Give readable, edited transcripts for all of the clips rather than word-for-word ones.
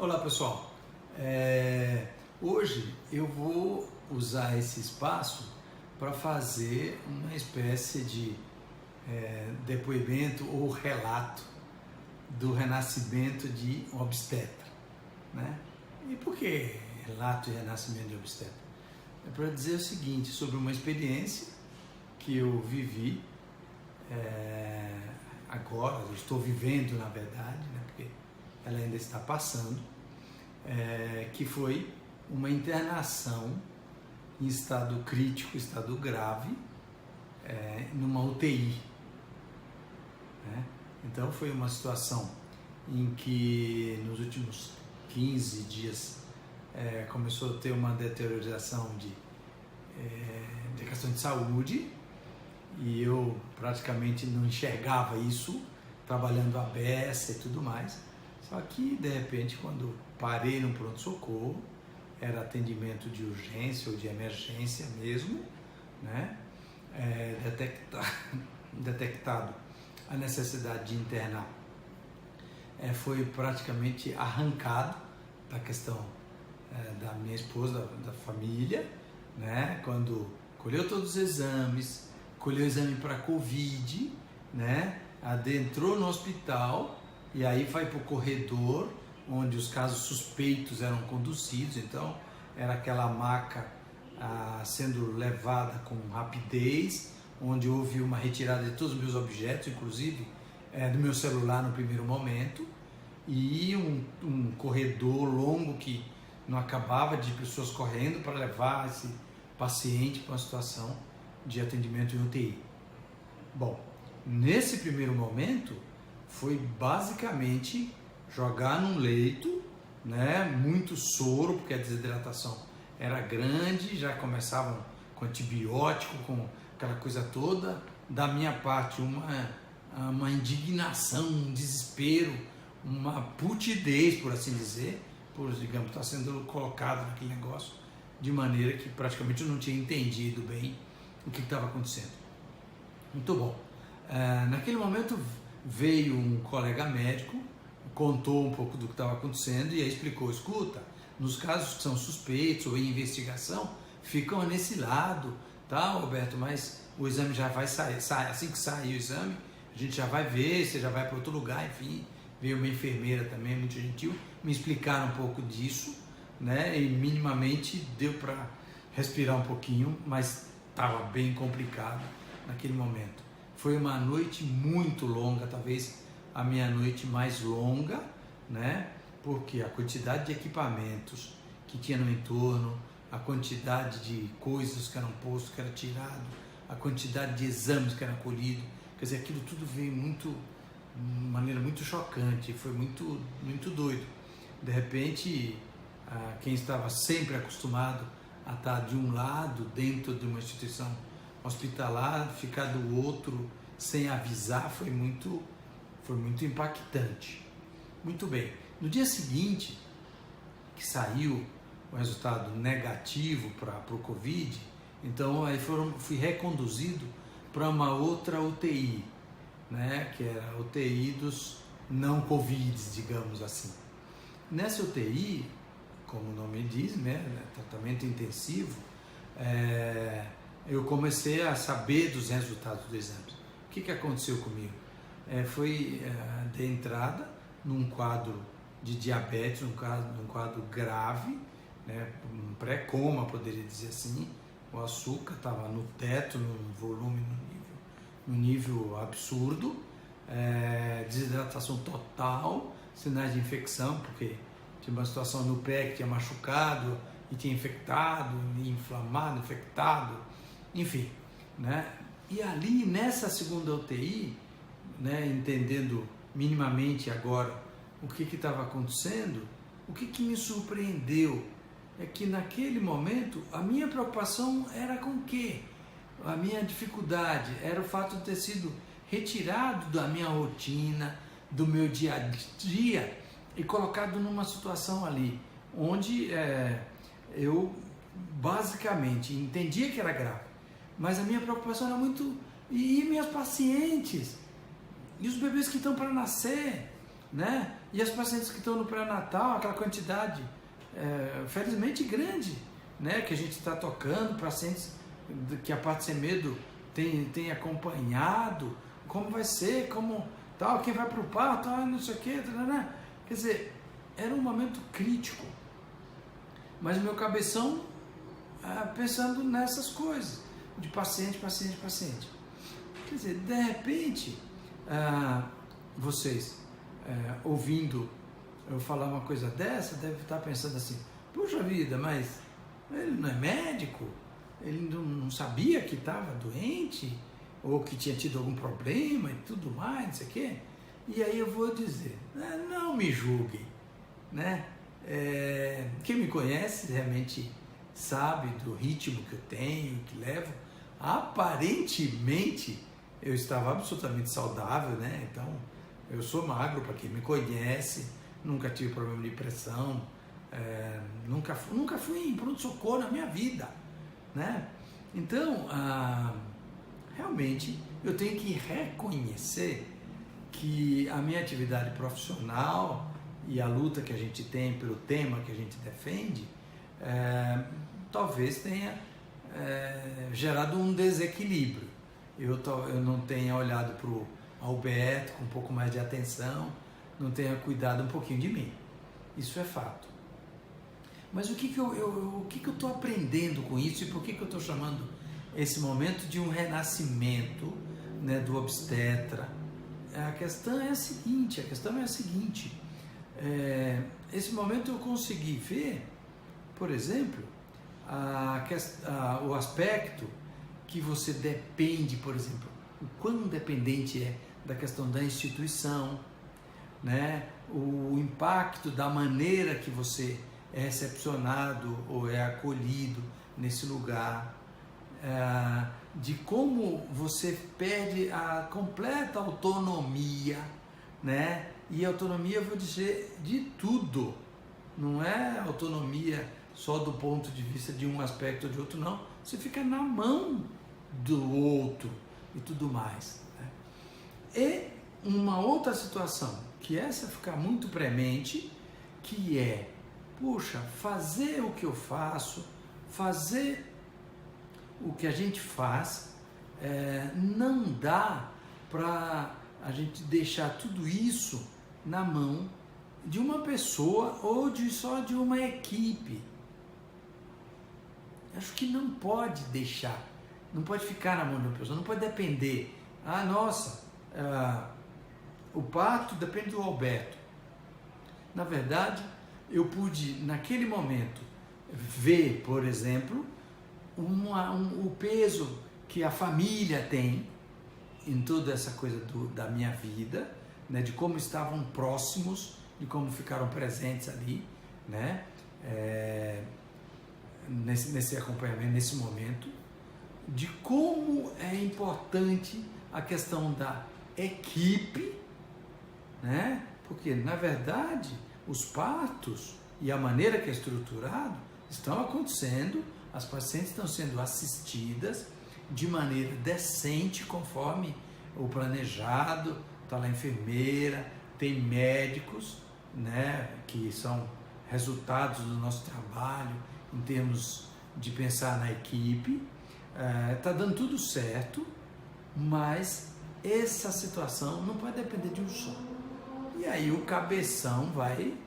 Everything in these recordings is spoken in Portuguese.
Olá pessoal, hoje eu vou usar esse espaço para fazer uma espécie de depoimento ou relato do renascimento de um obstetra, né? E por que relato e renascimento de obstetra? É para dizer o seguinte, sobre uma experiência que eu vivi, agora, eu estou vivendo na verdade, né? Porque ela ainda está passando, que foi uma internação em estado crítico, estado grave, numa UTI. Né? Então foi uma situação em que nos últimos 15 dias começou a ter uma deterioração de questão de saúde, e eu praticamente não enxergava isso, trabalhando à beça e tudo mais. Só que, de repente, quando parei no pronto-socorro, era atendimento de urgência ou de emergência mesmo, né? Detectado a necessidade de internar, foi praticamente arrancado da questão da minha esposa, da família, né? Quando colheu todos os exames, colheu o exame para Covid, né? Adentrou no hospital e aí vai para o corredor onde os casos suspeitos eram conduzidos. Então era aquela maca sendo levada com rapidez, onde houve uma retirada de todos os meus objetos, inclusive do meu celular no primeiro momento, e um corredor longo que não acabava, de pessoas correndo para levar esse paciente para uma situação de atendimento em UTI. Bom, nesse primeiro momento foi basicamente jogar num leito, né, muito soro, porque a desidratação era grande, já começavam com antibiótico, com aquela coisa toda. Da minha parte, uma indignação, um desespero, uma putidez, por assim dizer, digamos, estar sendo colocado naquele negócio de maneira que praticamente eu não tinha entendido bem o que estava acontecendo. Muito bom. Naquele momento veio um colega médico, contou um pouco do que estava acontecendo e aí explicou: escuta, nos casos que são suspeitos ou em investigação, ficam nesse lado, tá, Roberto, mas o exame já vai sair, assim que sair o exame, a gente já vai ver, você já vai para outro lugar, enfim. Veio uma enfermeira também, muito gentil, me explicaram um pouco disso, né, e minimamente deu para respirar um pouquinho, mas estava bem complicado naquele momento. Foi uma noite muito longa, talvez a minha noite mais longa, né? Porque a quantidade de equipamentos que tinha no entorno, a quantidade de coisas que eram postas, que eram tiradas, a quantidade de exames que eram colhidos, quer dizer, aquilo tudo veio de maneira muito chocante, foi muito, muito doido. De repente, quem estava sempre acostumado a estar de um lado, dentro de uma instituição hospitalar, ficar do outro sem avisar, foi muito impactante. Muito bem. No dia seguinte, que saiu o resultado negativo para o Covid, então aí fui reconduzido para uma outra UTI, né, que era a UTI dos não Covid, digamos assim. Nessa UTI, como o nome diz, né, tratamento intensivo, eu comecei a saber dos resultados do exame. O que aconteceu comigo? Foi de entrada num quadro de diabetes, num quadro grave, né, um pré-coma, poderia dizer assim. O açúcar estava no teto, no volume, no nível absurdo, desidratação total, sinais de infecção, porque tinha uma situação no pé que tinha machucado e tinha infectado, inflamado, infectado, enfim, né? E ali nessa segunda UTI, né, entendendo minimamente agora o que estava acontecendo, o que me surpreendeu é que naquele momento a minha preocupação era com o quê? A minha dificuldade era o fato de ter sido retirado da minha rotina, do meu dia a dia e colocado numa situação ali, onde eu basicamente entendia que era grave, mas a minha preocupação era muito... E minhas pacientes? E os bebês que estão para nascer? né? E as pacientes que estão no pré-natal, aquela quantidade felizmente grande, né? Que a gente está tocando, pacientes que a parte sem medo tem acompanhado, como vai ser, como tal, quem vai para o parto, não sei o que, né? Quer dizer, era um momento crítico, mas o meu cabeção pensando nessas coisas, de paciente. Quer dizer, de repente, vocês ouvindo eu falar uma coisa dessa, deve estar pensando assim, puxa vida, mas ele não é médico? Ele não sabia que estava doente? Ou que tinha tido algum problema e tudo mais, não sei o quê? E aí eu vou dizer, não me julguem, né? Quem me conhece realmente sabe do ritmo que eu tenho, que levo. Aparentemente eu estava absolutamente saudável, né? Então eu sou magro, para quem me conhece, nunca tive problema de pressão, nunca fui em pronto-socorro na minha vida, né? Então realmente eu tenho que reconhecer que a minha atividade profissional e a luta que a gente tem pelo tema que a gente defende talvez tenha gerado um desequilíbrio. Eu não tenha olhado para o Alberto com um pouco mais de atenção, não tenha cuidado um pouquinho de mim. Isso é fato. Mas o que eu estou aprendendo com isso e por que eu estou chamando esse momento de um renascimento, né, do obstetra? A questão é a seguinte, esse momento eu consegui ver, por exemplo, o aspecto que você depende, por exemplo, o quão dependente é da questão da instituição, né? O impacto da maneira que você é recepcionado ou é acolhido nesse lugar, de como você perde a completa autonomia, né? E autonomia, eu vou dizer, de tudo, não é autonomia só do ponto de vista de um aspecto ou de outro, não. Você fica na mão do outro e tudo mais, né? E uma outra situação, que essa fica muito premente, que é, puxa, fazer o que eu faço, fazer o que a gente faz, não dá para a gente deixar tudo isso na mão de uma pessoa ou só de uma equipe. Acho que não pode deixar, não pode ficar na mão de uma pessoa, não pode depender. O parto depende do Alberto. Na verdade, eu pude, naquele momento, ver, por exemplo, o peso que a família tem em toda essa coisa da minha vida, né, de como estavam próximos, de como ficaram presentes ali, né, nesse acompanhamento, nesse momento, de como é importante a questão da equipe, né, porque, na verdade, os partos e a maneira que é estruturado estão acontecendo, as pacientes estão sendo assistidas de maneira decente, conforme o planejado, está lá a enfermeira, tem médicos, né, que são resultados do nosso trabalho em termos de pensar na equipe, está dando tudo certo, mas essa situação não pode depender de um só. E aí o cabeção vai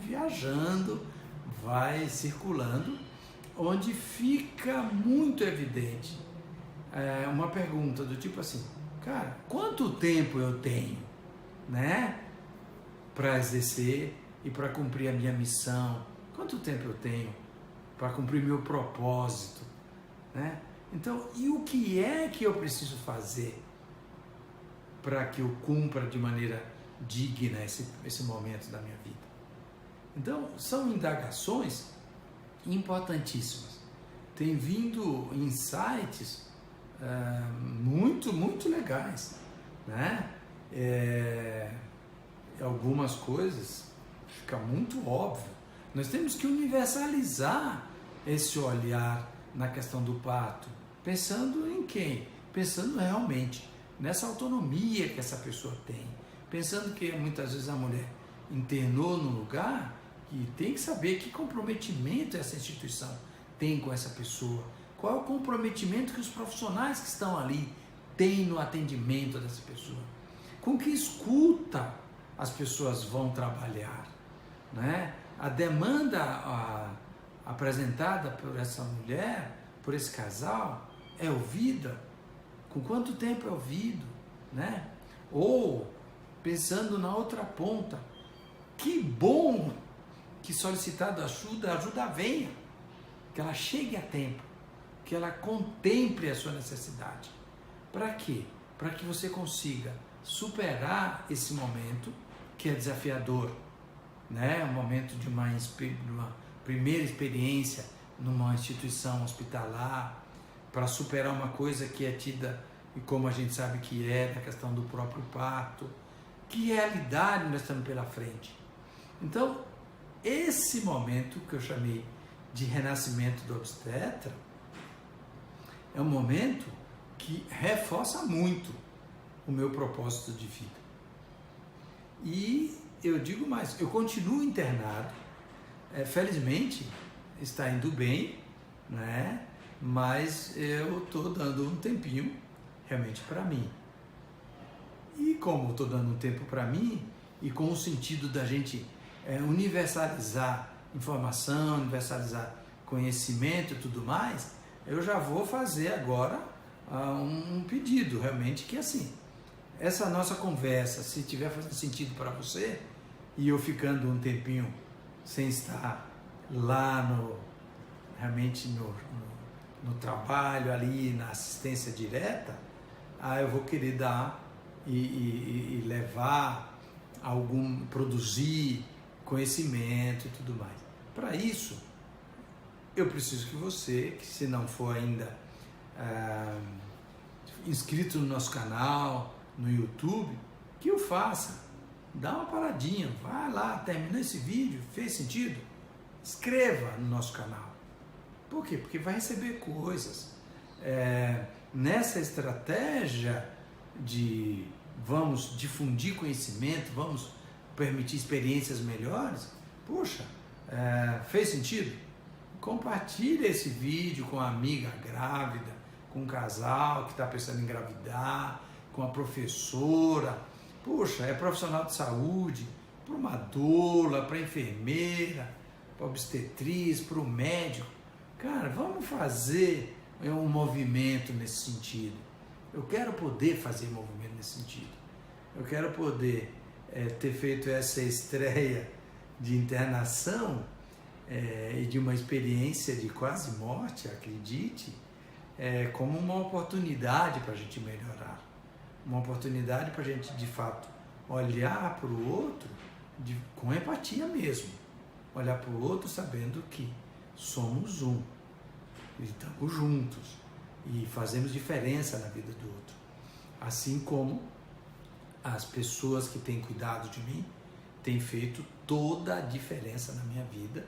viajando, vai circulando, onde fica muito evidente uma pergunta do tipo assim, cara, quanto tempo eu tenho, né, para exercer e para cumprir a minha missão? Quanto tempo eu tenho para cumprir meu propósito, né? Então, e o que é que eu preciso fazer para que eu cumpra de maneira digna esse momento da minha vida? Então, são indagações importantíssimas. Tem vindo insights muito, muito legais, né? Algumas coisas fica muito óbvio. Nós temos que universalizar esse olhar na questão do parto, pensando em quem? Pensando realmente nessa autonomia que essa pessoa tem, pensando que muitas vezes a mulher internou no lugar e tem que saber que comprometimento essa instituição tem com essa pessoa, qual é o comprometimento que os profissionais que estão ali têm no atendimento dessa pessoa, com que escuta as pessoas vão trabalhar, né? A demanda apresentada por essa mulher, por esse casal, é ouvida? Com quanto tempo é ouvido, né? Ou, pensando na outra ponta, que bom que solicitado ajuda, a ajuda venha, que ela chegue a tempo, que ela contemple a sua necessidade. Para quê? Para que você consiga superar esse momento que é desafiador, né? Um momento de uma primeira experiência numa instituição hospitalar, para superar uma coisa que é tida, e como a gente sabe que é, da questão do próprio parto, que realidade nós estamos pela frente. Então, esse momento que eu chamei de renascimento do obstetra, é um momento que reforça muito o meu propósito de vida. E eu digo mais, eu continuo internado, felizmente está indo bem, né? Mas eu estou dando um tempinho realmente para mim. E como estou dando um tempo para mim, e com o sentido da gente universalizar informação, universalizar conhecimento e tudo mais, eu já vou fazer agora um pedido realmente que assim, essa nossa conversa, se tiver fazendo sentido para você, e eu ficando um tempinho sem estar lá realmente no trabalho ali, na assistência direta, eu vou querer dar e levar produzir conhecimento e tudo mais. Para isso, eu preciso que você, que se não for ainda inscrito no nosso canal, no YouTube, que o faça. Dá uma paradinha, vai lá, terminou esse vídeo, fez sentido? Inscreva no nosso canal. Por quê? Porque vai receber coisas. Nessa estratégia de vamos difundir conhecimento, vamos permitir experiências melhores, poxa, fez sentido? Compartilhe esse vídeo com a amiga grávida, com um casal que está pensando em engravidar, com a professora, poxa, é profissional de saúde, para uma doula, para a enfermeira, para a obstetriz, para o médico. Cara, vamos fazer um movimento nesse sentido. Eu quero poder fazer movimento nesse sentido. Eu quero poder ter feito essa estreia de internação e de uma experiência de quase morte, acredite, como uma oportunidade para a gente melhorar. Uma oportunidade para a gente, de fato, olhar para o outro com empatia mesmo. Olhar para o outro sabendo que somos um, e estamos juntos e fazemos diferença na vida do outro. Assim como as pessoas que têm cuidado de mim têm feito toda a diferença na minha vida,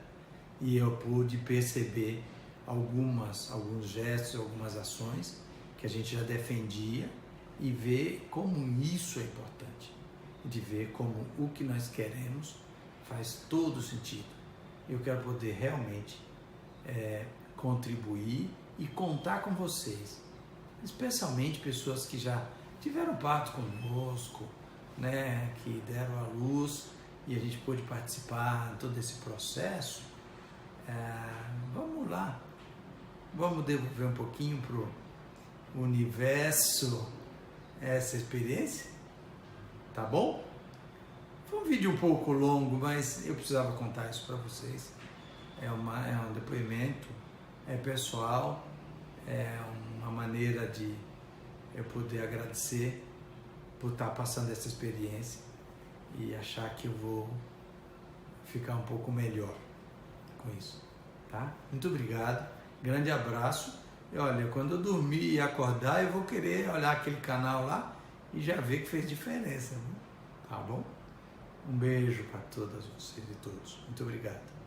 e eu pude perceber alguns gestos, algumas ações que a gente já defendia, e ver como isso é importante, de ver como o que nós queremos faz todo sentido. Eu quero poder realmente contribuir e contar com vocês, especialmente pessoas que já tiveram parto conosco, né, que deram à luz e a gente pôde participar de todo esse processo. Vamos lá, vamos devolver um pouquinho para o universo essa experiência, tá bom? Foi um vídeo um pouco longo, mas eu precisava contar isso para vocês. É um depoimento, pessoal, é uma maneira de eu poder agradecer por estar passando essa experiência e achar que eu vou ficar um pouco melhor com isso, tá? Muito obrigado, grande abraço. E olha, quando eu dormir e acordar, eu vou querer olhar aquele canal lá e já ver que fez diferença, né? Tá bom? Um beijo para todas vocês e todos. Muito obrigado.